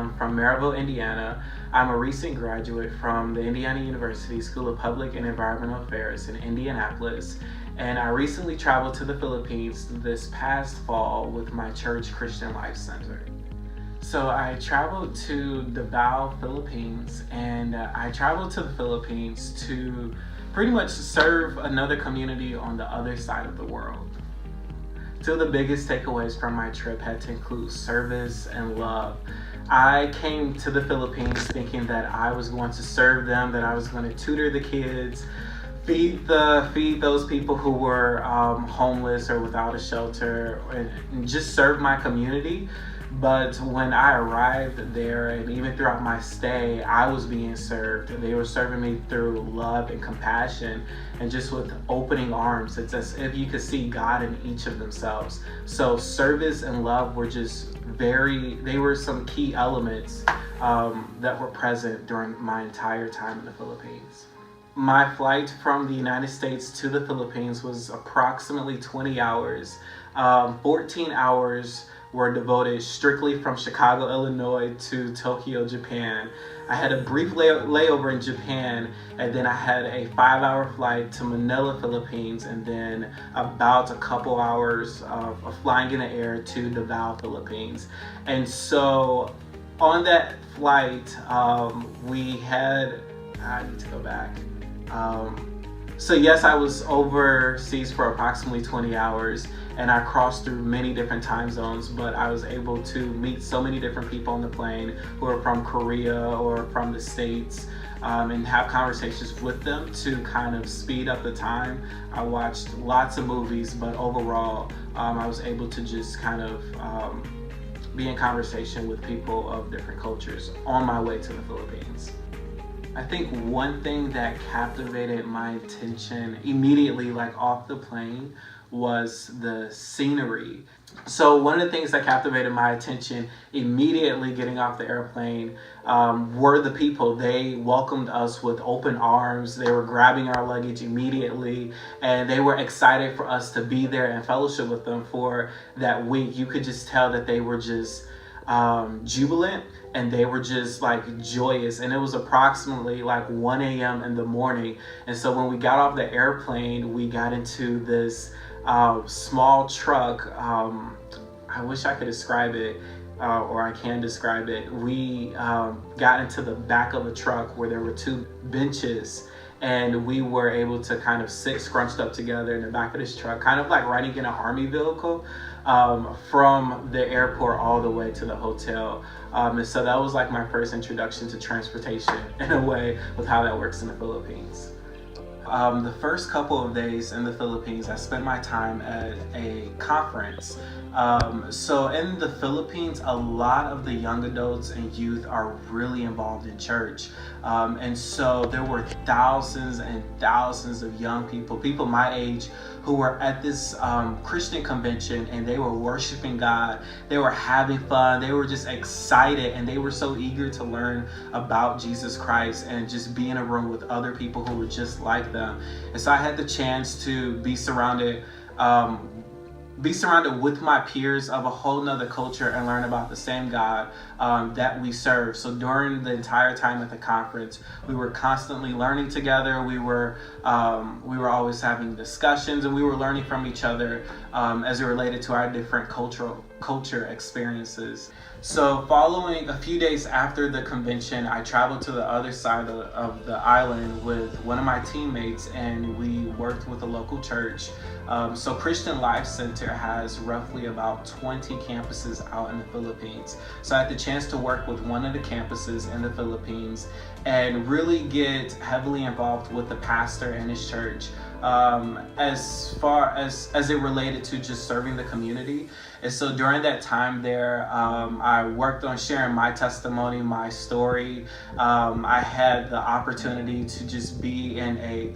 I'm from Maryville, Indiana. I'm a recent graduate from the Indiana University School of Public and Environmental Affairs in Indianapolis, and I recently traveled to the Philippines this past fall with my church, Christian Life Center. So I traveled to Davao, Philippines, and I traveled to the Philippines to pretty much serve another community on the other side of the world. Two of the biggest takeaways from my trip had to include service and love. I came to the Philippines thinking that I was going to serve them, that I was going to tutor the kids, feed those people who were homeless or without a shelter, and just serve my community. But when I arrived there, and even throughout my stay, I was being served. They were serving me through love and compassion, and just with opening arms. It's as if you could see God in each of themselves. So service and love were just they were some key elements that were present during my entire time in the Philippines. My flight from the United States to the Philippines was approximately 20 hours. 14 hours were devoted strictly from Chicago, Illinois to Tokyo, Japan. I had a brief layover in Japan, and then I had a 5-hour flight to Manila, Philippines, and then about a couple hours of flying in the air to Davao, Philippines. And so on that flight, I need to go back. So yes, I was overseas for approximately 20 hours, and I crossed through many different time zones, but I was able to meet so many different people on the plane who are from Korea or from the States, and have conversations with them to kind of speed up the time. I watched lots of movies, but overall, I was able to just kind of be in conversation with people of different cultures on my way to the Philippines. I think one thing that captivated my attention immediately, like off the plane, was the scenery. So one of the things that captivated my attention immediately getting off the airplane were the people. They welcomed us with open arms. They were grabbing our luggage immediately, and they were excited for us to be there and fellowship with them for that week. You could just tell that they were just jubilant, and they were just like joyous. And it was approximately like 1 a.m. in the morning. And so when we got off the airplane, we got into this small truck. I wish I could describe it, or I can describe it. We got into the back of a truck where there were 2 benches, and we were able to kind of sit scrunched up together in the back of this truck, kind of like riding in an army vehicle, from the airport all the way to the hotel. And so that was like my first introduction to transportation in a way, with how that works in the Philippines. The first couple of days in the Philippines, I spent my time at a conference. So in the Philippines, a lot of the young adults and youth are really involved in church. And so there were thousands and thousands of young people my age, who were at this Christian convention, and they were worshiping God. They were having fun. They were just excited, and they were so eager to learn about Jesus Christ and just be in a room with other people who were just like them. And so I had the chance to be surrounded with my peers of a whole nother culture and learn about the same God that we serve. So during the entire time at the conference, we were constantly learning together. We were always having discussions, and we were learning from each other as it related to our different culture experiences. So following a few days after the convention, I traveled to the other side of the island with one of my teammates, and we worked with a local church. So Christian Life Center has roughly about 20 campuses out in the Philippines. So I had the chance to work with one of the campuses in the Philippines and really get heavily involved with the pastor and his church, as far as it related to just serving the community. And so during that time there, I worked on sharing my testimony, my story. I had the opportunity to just be in a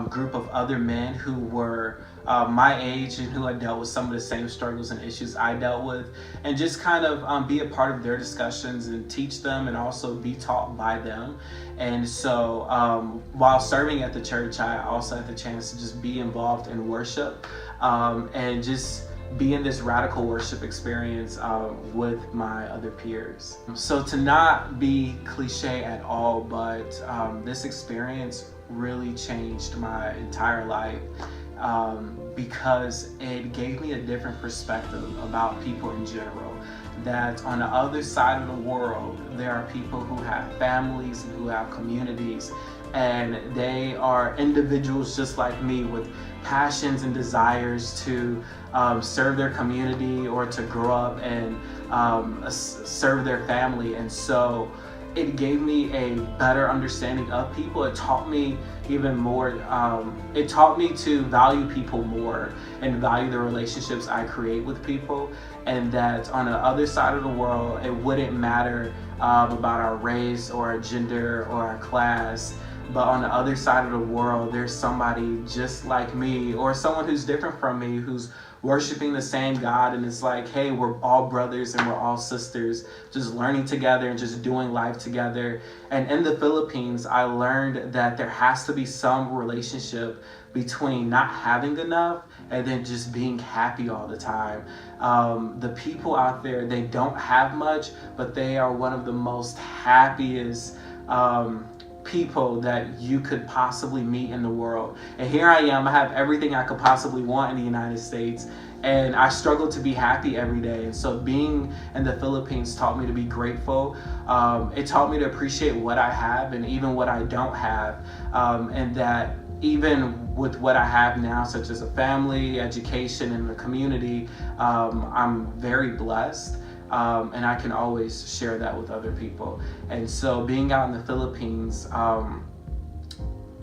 group of other men who were my age and who had dealt with some of the same struggles and issues I dealt with, and just kind of be a part of their discussions and teach them, and also be taught by them. And so while serving at the church, I also had the chance to just be involved in worship, and just be in this radical worship experience with my other peers. So to not be cliche at all, but this experience really changed my entire life because it gave me a different perspective about people in general. That on the other side of the world, there are people who have families and who have communities, and they are individuals just like me with passions and desires to serve their community or to grow up and serve their family. And so it gave me a better understanding of people. It taught me even more. It taught me to value people more and value the relationships I create with people, and that on the other side of the world, it wouldn't matter about our race or our gender or our class. But on the other side of the world, there's somebody just like me or someone who's different from me who's worshiping the same God. And it's like, hey, we're all brothers and we're all sisters, just learning together and just doing life together. And in the Philippines, I learned that there has to be some relationship between not having enough and then just being happy all the time. The people out there, they don't have much, but they are one of the most happiest people that you could possibly meet in the world. And here I am, I have everything I could possibly want in the United States, and I struggle to be happy every day. And so being in the Philippines taught me to be grateful. It taught me to appreciate what I have and even what I don't have, and that even with what I have now, such as a family, education, and a community, I'm very blessed. And I can always share that with other people. And so being out in the Philippines,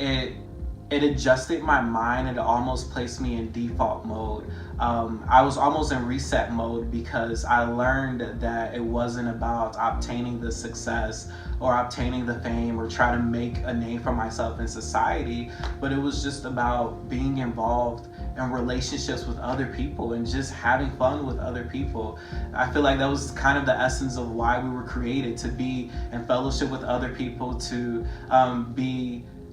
it adjusted my mind and it almost placed me in default mode. I was almost in reset mode because I learned that it wasn't about obtaining the success or obtaining the fame or try to make a name for myself in society, but it was just about being involved in relationships with other people and just having fun with other people. I feel like that was kind of the essence of why we were created, to be in fellowship with other people, to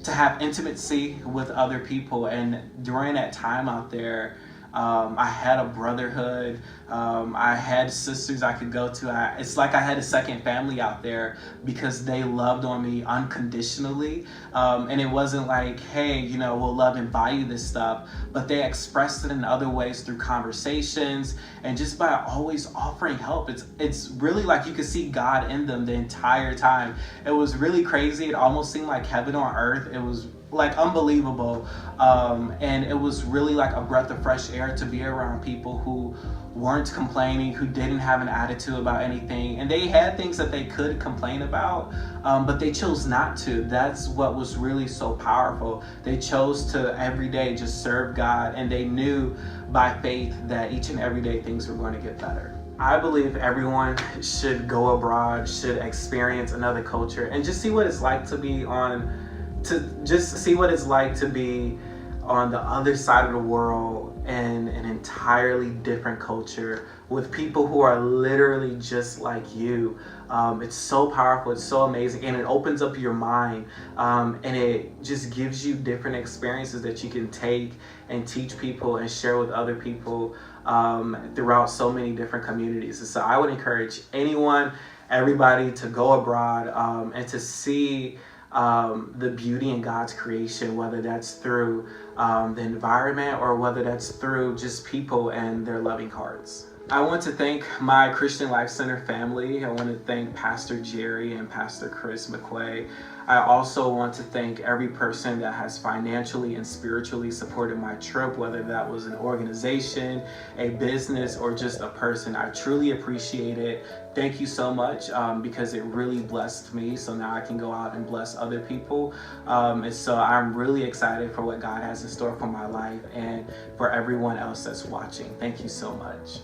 have intimacy with other people. And during that time out there, I had a brotherhood. I had sisters I could go to. It's like I had a second family out there because they loved on me unconditionally. And it wasn't like, hey, we'll love and buy you this stuff, but they expressed it in other ways through conversations and just by always offering help. It's really like you could see God in them the entire time. It was really crazy. It almost seemed like heaven on earth. It was like unbelievable, and it was really like a breath of fresh air to be around people who weren't complaining, who didn't have an attitude about anything, and they had things that they could complain about, but they chose not to. That's what was really so powerful. They chose to every day just serve God, and they knew by faith that each and every day things were going to get better. I believe everyone should go abroad, should experience another culture, and just see what it's like to be on the other side of the world in an entirely different culture with people who are literally just like you. It's so powerful, it's so amazing, and it opens up your mind, and it just gives you different experiences that you can take and teach people and share with other people throughout so many different communities. And so I would encourage everybody to go abroad and to see the beauty in God's creation, whether that's through the environment or whether that's through just people and their loving hearts. I want to thank my Christian Life Center family. I want to thank Pastor Jerry and Pastor Chris McQuay. I also want to thank every person that has financially and spiritually supported my trip, whether that was an organization, a business, or just a person. I truly appreciate it. Thank you so much, because it really blessed me. So now I can go out and bless other people. And so I'm really excited for what God has in store for my life and for everyone else that's watching. Thank you so much.